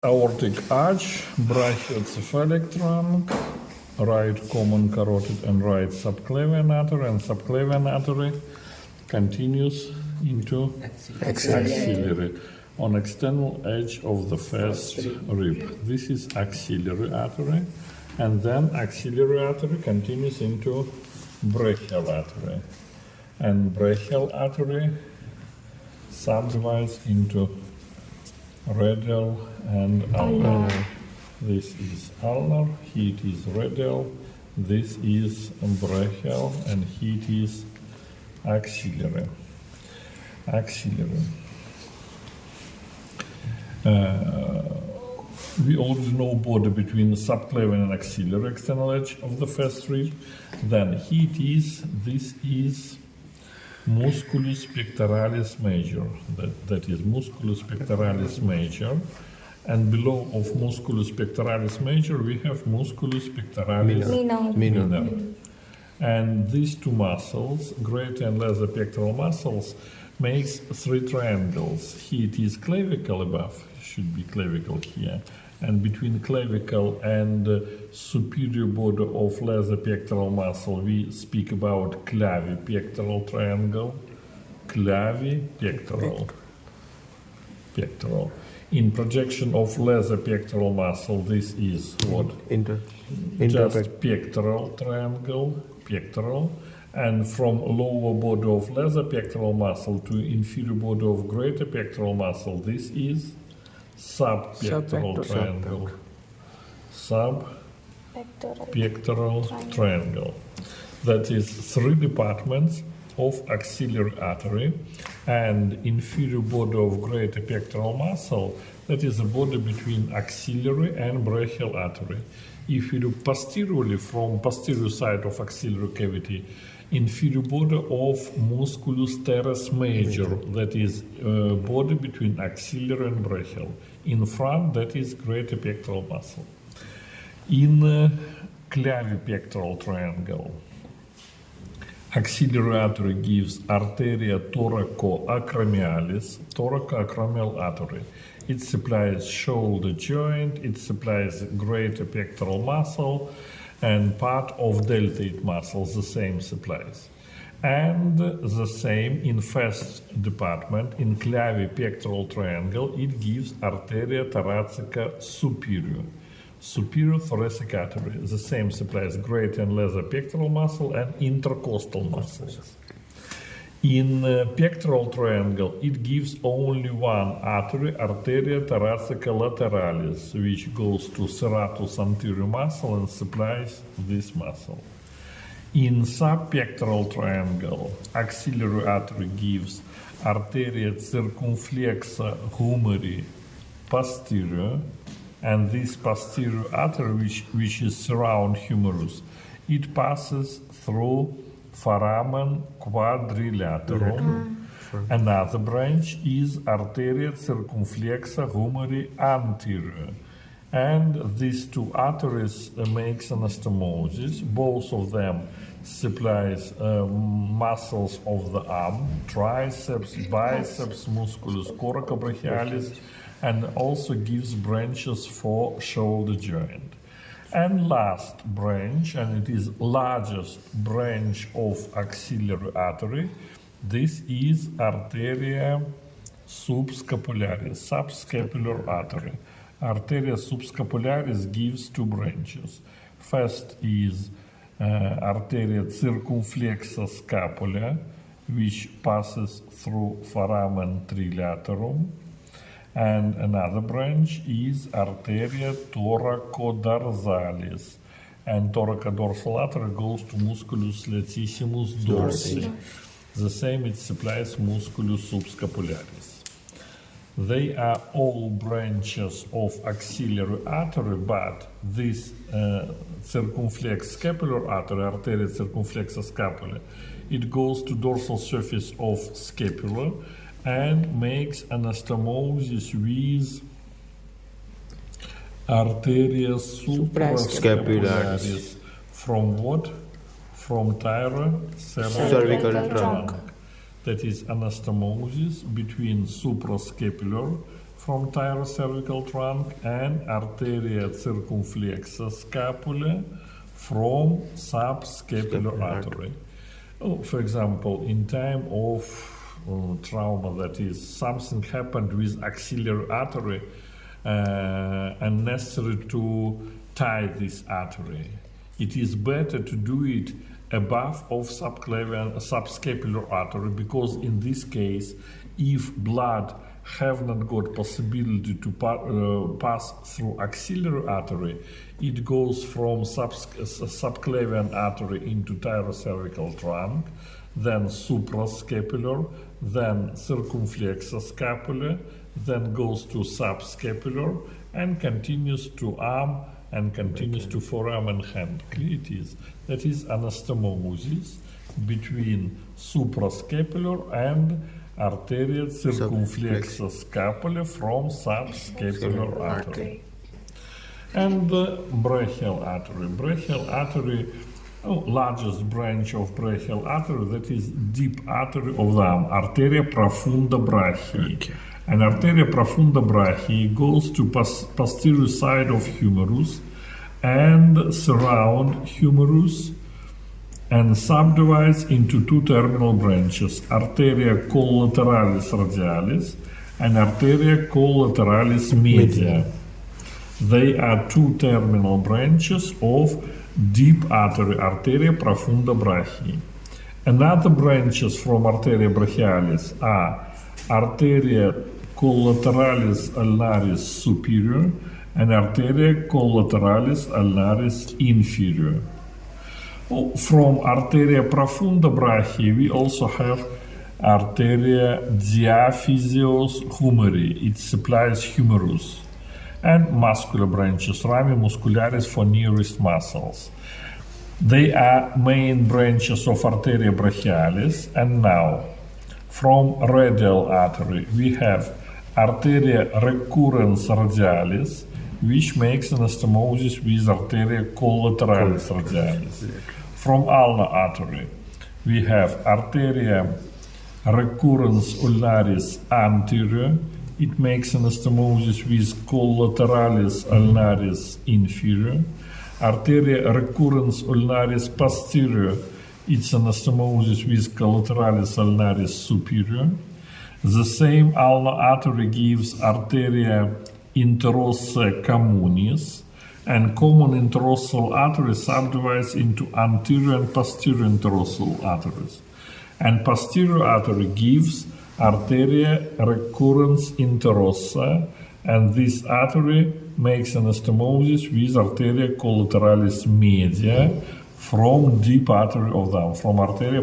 aortic arch, brachiocephalic trunk, right common carotid and right subclavian artery, and subclavian artery continues into axillary on external edge of the first rib. This is axillary artery, and then axillary artery continues into brachial artery, and brachial artery subdivides into radial and ulnar. This is ulnar, here it is radial, this is brachial, and here it is axillary. We already know border between the subclavian and axillary external edge of the first rib. Then here it is, this is musculus pectoralis major, that is musculus pectoralis major, and below of musculus pectoralis major we have musculus pectoralis minor. And these two muscles, greater and lesser pectoral muscles, makes three triangles. Here it is clavicle above, should be clavicle here, and between clavicle and superior border of lesser pectoral muscle we speak about clavipectoral triangle. Clavipectoral. Pectoral. In projection of lesser pectoral muscle, this is what? Just pectoral triangle, pectoral. And from lower border of lesser pectoral muscle to inferior border of greater pectoral muscle, this is subpectoral triangle. Subpectoral triangle. That is three departments of axillary artery, and inferior border of greater pectoral muscle, that is the border between axillary and brachial artery. If you look posteriorly from posterior side of axillary cavity, inferior border of musculus teres major, that is border between axillary and brachial. In front, that is greater pectoral muscle. In clavipectoral triangle, axillary artery gives arteria thoracoacromialis, thoracoacromial artery. It supplies shoulder joint, it supplies greater pectoral muscle, and part of deltoid muscles, the same supplies. And the same in first department, in clavipectoral triangle, it gives arteria thoracica superior. Superior thoracic artery, the same supplies greater and lesser pectoral muscle and intercostal muscles. In pectoral triangle, it gives only one artery, arteria thoracica lateralis, which goes to serratus anterior muscle and supplies this muscle. In subpectoral triangle, axillary artery gives arteria circumflexa humeri posterior, and this posterior artery, which is surround humerus, it passes through foramen quadrilaterum. Another branch is arteria circumflexa humeri anterior, and these two arteries makes anastomosis. Both of them supplies muscles of the arm, triceps, biceps, musculus coracobrachialis, and also gives branches for shoulder joint. And last branch, and it is largest branch of axillary artery, this is arteria subscapularis, subscapular artery. Arteria subscapularis gives two branches. First is arteria circumflexa scapula, which passes through foramen trilaterum. And another branch is arteria thoracodarsalis, and thoracodorsal artery goes to musculus latissimus dorsi. The same, it supplies musculus subscapularis. They are all branches of axillary artery, but this circumflex scapular artery, arteria circumflexa scapula, it goes to dorsal surface of scapula and makes anastomosis with arteria suprascapularis. From what? From thyrocervical trunk. That is anastomosis between suprascapular from tyrocervical trunk, and arteria circumflexa scapula from subscapular artery. For example, in time of trauma, that is, something happened with axillary artery and necessary to tie this artery. It is better to do it above of subscapular artery, because in this case, if blood have not got possibility to pass through axillary artery, it goes from subclavian artery into tyrocervical trunk, then suprascapular, then circumflexa scapula, then goes to subscapular, and continues to arm, and continues to forearm and hand. Clear it is. That is anastomosis between suprascapular and arteria circumflexa scapula from subscapular artery. And the brachial artery. Brachial artery, largest branch of brachial artery, that is deep artery of the arm, arteria profunda brachii. And arteria profunda brachii goes to posterior side of humerus and surround humerus and subdivides into two terminal branches, arteria collateralis radialis and arteria collateralis media. They are two terminal branches of deep artery, arteria profunda brachii. Another branches from arteria brachialis are arteria collateralis ulnaris superior and arteria collateralis ulnaris inferior. From arteria profunda brachii, we also have arteria diaphyseos humeri. It supplies humerus. And muscular branches, rami muscularis for nearest muscles. They are main branches of arteria brachialis. And now, from radial artery, we have arteria recurrens radialis, which makes anastomosis with arteria collateralis radialis. From ulnar artery, we have arteria recurrens ulnaris anterior. It makes anastomosis with collateralis ulnaris inferior. Arteria recurrens ulnaris posterior. It's anastomosis with collateralis ulnaris superior. The same ulnar artery gives arteria interossa communis, and common interossal artery subdivides into anterior and posterior interossal arteries. And posterior artery gives arteria recurrens interossa, and this artery makes anastomosis with arteria collateralis media from deep artery of the arm, from arteria